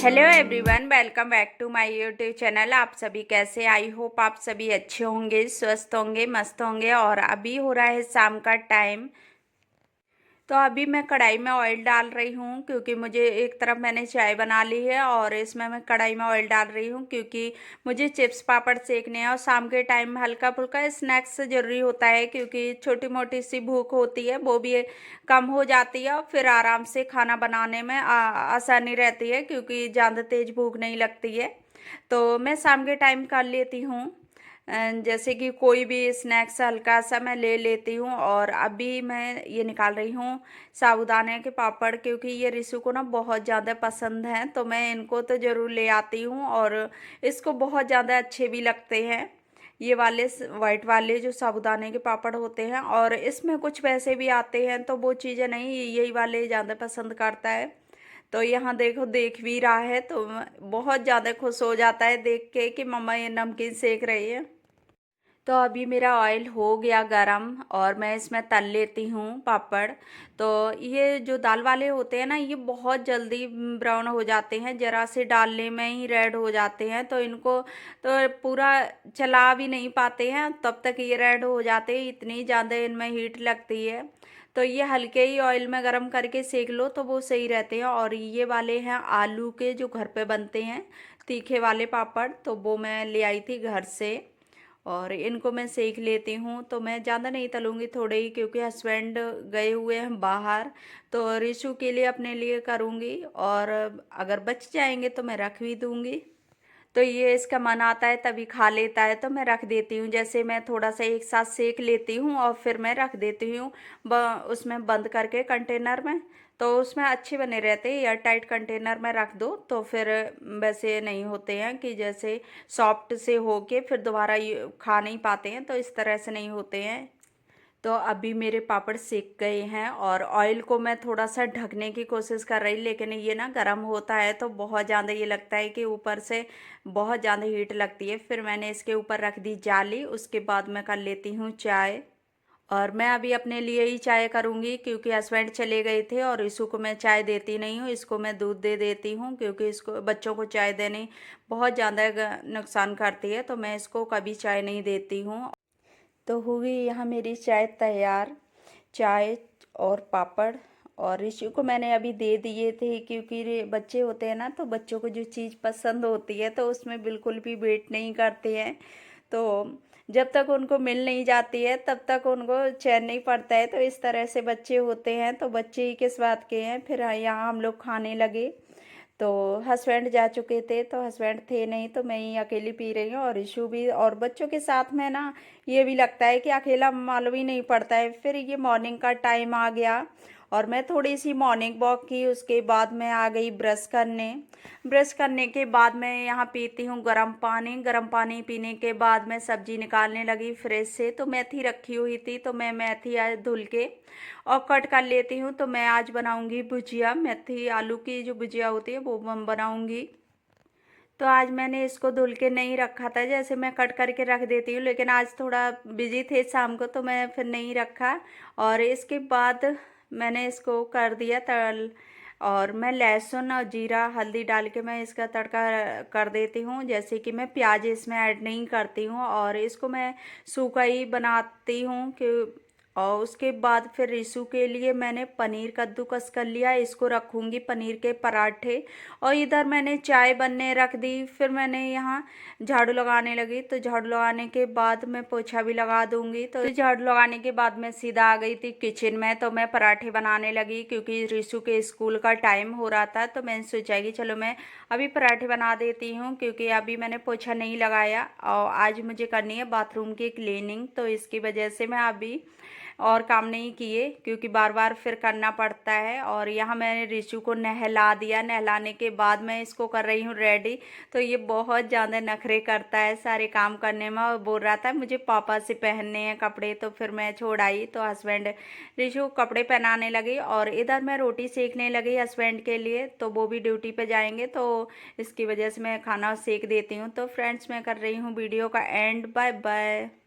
Hello everyone, welcome back to my YouTube channel. आप सभी कैसे? आई होप आप सभी अच्छे होंगे, स्वस्थ होंगे, मस्त होंगे। और अभी हो रहा है शाम का टाइम। तो अभी मैं कढ़ाई में ऑयल डाल रही हूँ क्योंकि मुझे एक तरफ मैंने चाय बना ली है और इसमें मैं कढ़ाई में ऑयल डाल रही हूँ क्योंकि मुझे चिप्स पापड़ सेकने हैं। और शाम के टाइम हल्का फुल्का स्नैक्स ज़रूरी होता है क्योंकि छोटी मोटी सी भूख होती है, वो भी कम हो जाती है और फिर आराम से खाना बनाने में आसानी रहती है क्योंकि ज़्यादा तेज़ भूख नहीं लगती है। तो मैं शाम के टाइम कर लेती हूँ जैसे कि कोई भी स्नैक्स हल्का सा मैं ले लेती हूँ। और अभी मैं ये निकाल रही हूँ साबूदाने के पापड़ क्योंकि ये रिशु को ना बहुत ज़्यादा पसंद हैं, तो मैं इनको तो ज़रूर ले आती हूँ और इसको बहुत ज़्यादा अच्छे भी लगते हैं ये वाले वाइट वाले जो साबूदाने के पापड़ होते हैं। और इसमें कुछ वैसे भी आते हैं तो वो चीज़ें नहीं, यही वाले ज़्यादा पसंद करता है। तो यहाँ देखो देख भी रहा है तो बहुत ज़्यादा खुश हो जाता है देख के कि मम्मा ये नमकीन सेक रही है। तो अभी मेरा ऑयल हो गया गरम और मैं इसमें तल लेती हूँ पापड़। तो ये जो दाल वाले होते हैं ना, ये बहुत जल्दी ब्राउन हो जाते हैं, ज़रा से डालने में ही रेड हो जाते हैं। तो इनको तो पूरा चला भी नहीं पाते हैं तब तक ये रेड हो जाते हैं, इतनी ज़्यादा इनमें हीट लगती है। तो ये हल्के ही ऑयल में गरम करके सेक लो तो वो सही रहते हैं। और ये वाले हैं आलू के जो घर पे बनते हैं तीखे वाले पापड़, तो वो मैं ले आई थी घर से और इनको मैं सेक लेती हूँ। तो मैं ज़्यादा नहीं तलूँगी, थोड़े ही, क्योंकि हस्बैंड गए हुए हैं बाहर। तो रिशु के लिए अपने लिए करूँगी और अगर बच जाएंगे तो मैं रख भी दूँगी। तो ये इसका मन आता है तभी खा लेता है तो मैं रख देती हूँ। जैसे मैं थोड़ा सा एक साथ सेक लेती हूँ और फिर मैं रख देती हूँ उसमें बंद करके कंटेनर में। तो उसमें अच्छे बने रहते हैं, एयर टाइट कंटेनर में रख दो तो फिर वैसे नहीं होते हैं कि जैसे सॉफ्ट से हो के फिर दोबारा ये खा नहीं पाते हैं, तो इस तरह से नहीं होते हैं। तो अभी मेरे पापड़ सेक गए हैं और ऑयल को मैं थोड़ा सा ढकने की कोशिश कर रही, लेकिन ये ना गर्म होता है तो बहुत ज़्यादा ये लगता है कि ऊपर से बहुत ज़्यादा हीट लगती है। फिर मैंने इसके ऊपर रख दी जाली। उसके बाद मैं कर लेती हूँ चाय। और मैं अभी अपने लिए ही चाय करूँगी क्योंकि हस्बैंड चले गए थे और इसू को मैं चाय देती नहीं हूँ, इसको मैं दूध दे देती हूँ क्योंकि इसको बच्चों को चाय देनी बहुत ज़्यादा नुकसान करती है, तो मैं इसको कभी चाय नहीं देती हूँ। तो हुई यहाँ मेरी चाय तैयार, चाय और पापड़। और ऋषि को मैंने अभी दे दिए थे क्योंकि बच्चे होते हैं ना, तो बच्चों को जो चीज़ पसंद होती है तो उसमें बिल्कुल भी वेट नहीं करते हैं। तो जब तक उनको मिल नहीं जाती है तब तक उनको चैन नहीं पड़ता है। तो इस तरह से बच्चे होते हैं, तो बच्चे ही किस बात के हैं। फिर यहाँ हम लोग खाने लगे तो हस्बैंड जा चुके थे, तो हस्बैंड थे नहीं तो मैं ही अकेली पी रही हूँ और इशू भी। और बच्चों के साथ में ना ये भी लगता है कि अकेला मालूम ही नहीं पड़ता है। फिर ये मॉर्निंग का टाइम आ गया और मैं थोड़ी सी मॉर्निंग वॉक की, उसके बाद मैं आ गई ब्रश करने। ब्रश करने के बाद मैं यहाँ पीती हूँ गर्म पानी। गर्म पानी पीने के बाद मैं सब्जी निकालने लगी फ्रिज से। तो मेथी रखी हुई थी तो मैं मेथी आज धुल के और कट कर लेती हूँ। तो मैं आज बनाऊँगी भुजिया, मेथी आलू की जो भुजिया होती है वो मैं बनाऊँगी। तो आज मैंने इसको धुल के नहीं रखा था, जैसे मैं कट करके रख देती हूँ, लेकिन आज थोड़ा बिजी थे शाम को तो मैं फिर नहीं रखा। और इसके बाद मैंने इसको कर दिया तल। और मैं लहसुन और जीरा हल्दी डाल के मैं इसका तड़का कर देती हूँ, जैसे कि मैं प्याज इसमें ऐड नहीं करती हूँ और इसको मैं सूखा ही बनाती हूँ कि। और उसके बाद फिर रिशु के लिए मैंने पनीर कद्दूकस कर लिया, इसको रखूँगी पनीर के पराठे। और इधर मैंने चाय बनने रख दी। फिर मैंने यहाँ झाड़ू लगाने लगी, तो झाड़ू लगाने के बाद मैं पोछा भी लगा दूंगी। तो झाड़ू लगाने के बाद मैं सीधा आ गई थी किचन में, तो मैं पराठे बनाने लगी क्योंकि रिशु के स्कूल का टाइम हो रहा था। तो मैंने सोचा कि चलो मैं अभी पराठे बना देती हूँ क्योंकि अभी मैंने पोछा नहीं लगाया और आज मुझे करनी है बाथरूम की क्लीनिंग। तो इसकी वजह से मैं अभी और काम नहीं किए क्योंकि बार बार फिर करना पड़ता है। और यहाँ मैंने रिशु को नहला दिया, नहलाने के बाद मैं इसको कर रही हूँ रेडी। तो ये बहुत ज़्यादा नखरे करता है सारे काम करने में और बोल रहा था मुझे पापा से पहनने हैं कपड़े। तो फिर मैं छोड़ आई तो हस्बैंड रिशु को कपड़े पहनाने लगे और इधर मैं रोटी सेकने लगी हस्बैंड के लिए, तो वो भी ड्यूटी पे जाएंगे तो इसकी वजह से मैं खाना सेक देती हूँ। तो फ्रेंड्स मैं कर रही हूँ वीडियो का एंड। Bye bye.